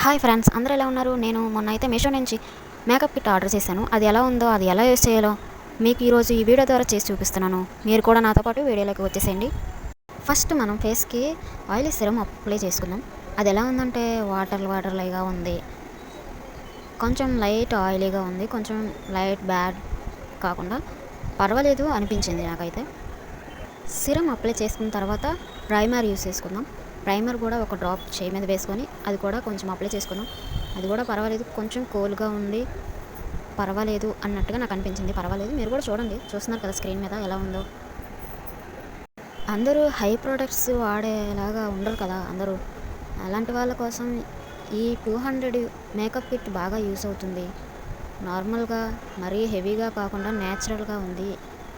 Hi friends, అందరూ ఎలా ఉన్నారు? నేను మొన్న అయితే మీషో నుంచి మేకప్ కిట్ ఆర్డర్ చేశాను. అది ఎలా ఉందో, అది ఎలా యూస్ చేయాలో మీకు ఈరోజు ఈ వీడియో ద్వారా చేసి చూపిస్తున్నాను. మీరు కూడా నాతో పాటు వీడియోలోకి వచ్చేసేయండి. ఫస్ట్ మనం ఫేస్కి ఆయిలీ సిరమ్ అప్లై చేసుకుందాం. అది ఎలా ఉందంటే వాటర్ లాగా ఉంది, కొంచెం లైట్ ఆయిలీగా ఉంది, కొంచెం లైట్ బ్యాడ్ కాకుండా పర్వాలేదు అనిపించింది నాకైతే. సిరమ్ అప్లై చేసుకున్న తర్వాత ప్రైమర్ యూస్ చేసుకుందాం. ప్రైమర్ కూడా ఒక డ్రాప్ చేయి మీద వేసుకొని అది కూడా కొంచెం అప్లై చేసుకుందాం. అది కూడా పర్వాలేదు, కొంచెం కూల్గా ఉంది, పర్వాలేదు అన్నట్టుగా నాకు అనిపించింది. పర్వాలేదు, మీరు కూడా చూడండి, చూస్తున్నారు కదా స్క్రీన్ మీద ఎలా ఉందో. అందరూ హై ప్రోడక్ట్స్ వాడేలాగా ఉండరు కదా అందరూ. అలాంటి వాళ్ళ కోసం ఈ 200 మేకప్ కిట్ బాగా యూస్ అవుతుంది. నార్మల్గా మరీ హెవీగా కాకుండా న్యాచురల్గా ఉంది.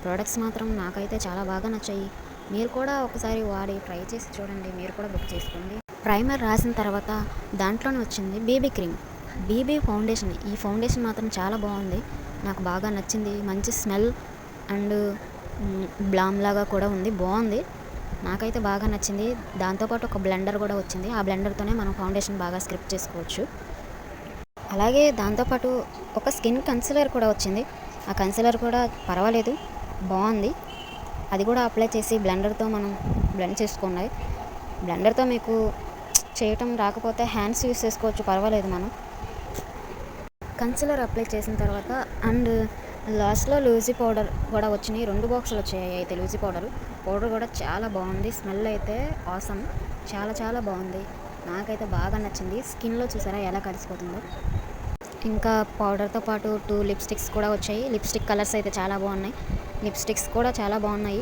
ప్రోడక్ట్స్ మాత్రం నాకైతే చాలా బాగా నచ్చాయి. మీరు కూడా ఒకసారి వాడి ట్రై చేసి చూడండి, మీరు కూడా బుక్ చేసుకోండి. ప్రైమర్ రాసిన తర్వాత దాంట్లోనే వచ్చింది బీబీ క్రీమ్, బీబీ ఫౌండేషన్. ఈ ఫౌండేషన్ మాత్రం చాలా బాగుంది, నాకు బాగా నచ్చింది. మంచి స్మెల్ అండ్ బ్లామ్ లాగా కూడా ఉంది, బాగుంది, నాకైతే బాగా నచ్చింది. దాంతోపాటు ఒక బ్లెండర్ కూడా వచ్చింది. ఆ బ్లెండర్తోనే మనం ఫౌండేషన్ బాగా స్క్రిప్ట్ చేసుకోవచ్చు. అలాగే దాంతోపాటు ఒక స్కిన్ కన్సిలర్ కూడా వచ్చింది. ఆ కన్సిలర్ కూడా పర్వాలేదు, బాగుంది. అది కూడా అప్లై చేసి బ్లెండర్తో మనం బ్లెండ్ చేసుకోండి. బ్లెండర్తో మీకు చేయటం రాకపోతే హ్యాండ్స్ యూస్ చేసుకోవచ్చు, పర్వాలేదు. మనం కన్సిలర్ అప్లై చేసిన తర్వాత అండ్ లాస్ట్లో లూజీ పౌడర్ కూడా వచ్చినాయి. 2 బాక్సులు వచ్చాయి అయితే లూజీ పౌడర్ కూడా చాలా బాగుంది. స్మెల్ అయితే ఆసమ్, చాలా చాలా బాగుంది, నాకైతే బాగా నచ్చింది. స్కిన్లో చూసారా ఎలా కలిసిపోతుందో. ఇంకా పౌడర్తో పాటు 2 లిప్స్టిక్స్ కూడా వచ్చాయి. లిప్స్టిక్ కలర్స్ అయితే చాలా బాగున్నాయి, లిప్స్టిక్స్ కూడా చాలా బాగున్నాయి.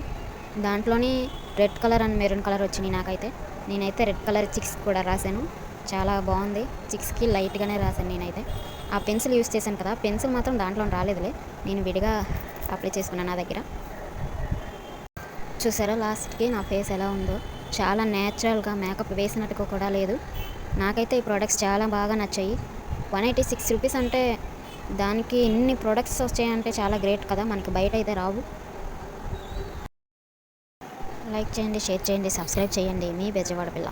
దాంట్లోని red colour and maroon colour వచ్చినాయి నాకైతే. నేనైతే రెడ్ కలర్ చిక్స్ కూడా రాశాను, చాలా బాగుంది. చిక్స్కి లైట్గానే రాశాను నేనైతే. ఆ పెన్సిల్ యూస్ చేశాను కదా, పెన్సిల్ మాత్రం దాంట్లో రాలేదులే, నేను విడిగా అప్లై చేసుకున్నాను నా దగ్గర. చూసారా లాస్ట్కి నా ఫేస్ ఎలా ఉందో, చాలా న్యాచురల్గా మేకప్ వేసినట్టుగా కూడా లేదు. నాకైతే ఈ ప్రోడక్ట్స్ చాలా బాగా నచ్చాయి. 186 రూపీస్ అంటే దానికి ఎన్ని ప్రోడక్ట్స్ వచ్చాయంటే చాలా గ్రేట్ కదా, మనకి బయట అయితే రావు. లైక్ చేయండి, షేర్ చేయండి, సబ్స్క్రైబ్ చేయండి. మీ బెజవాడ పిల్ల.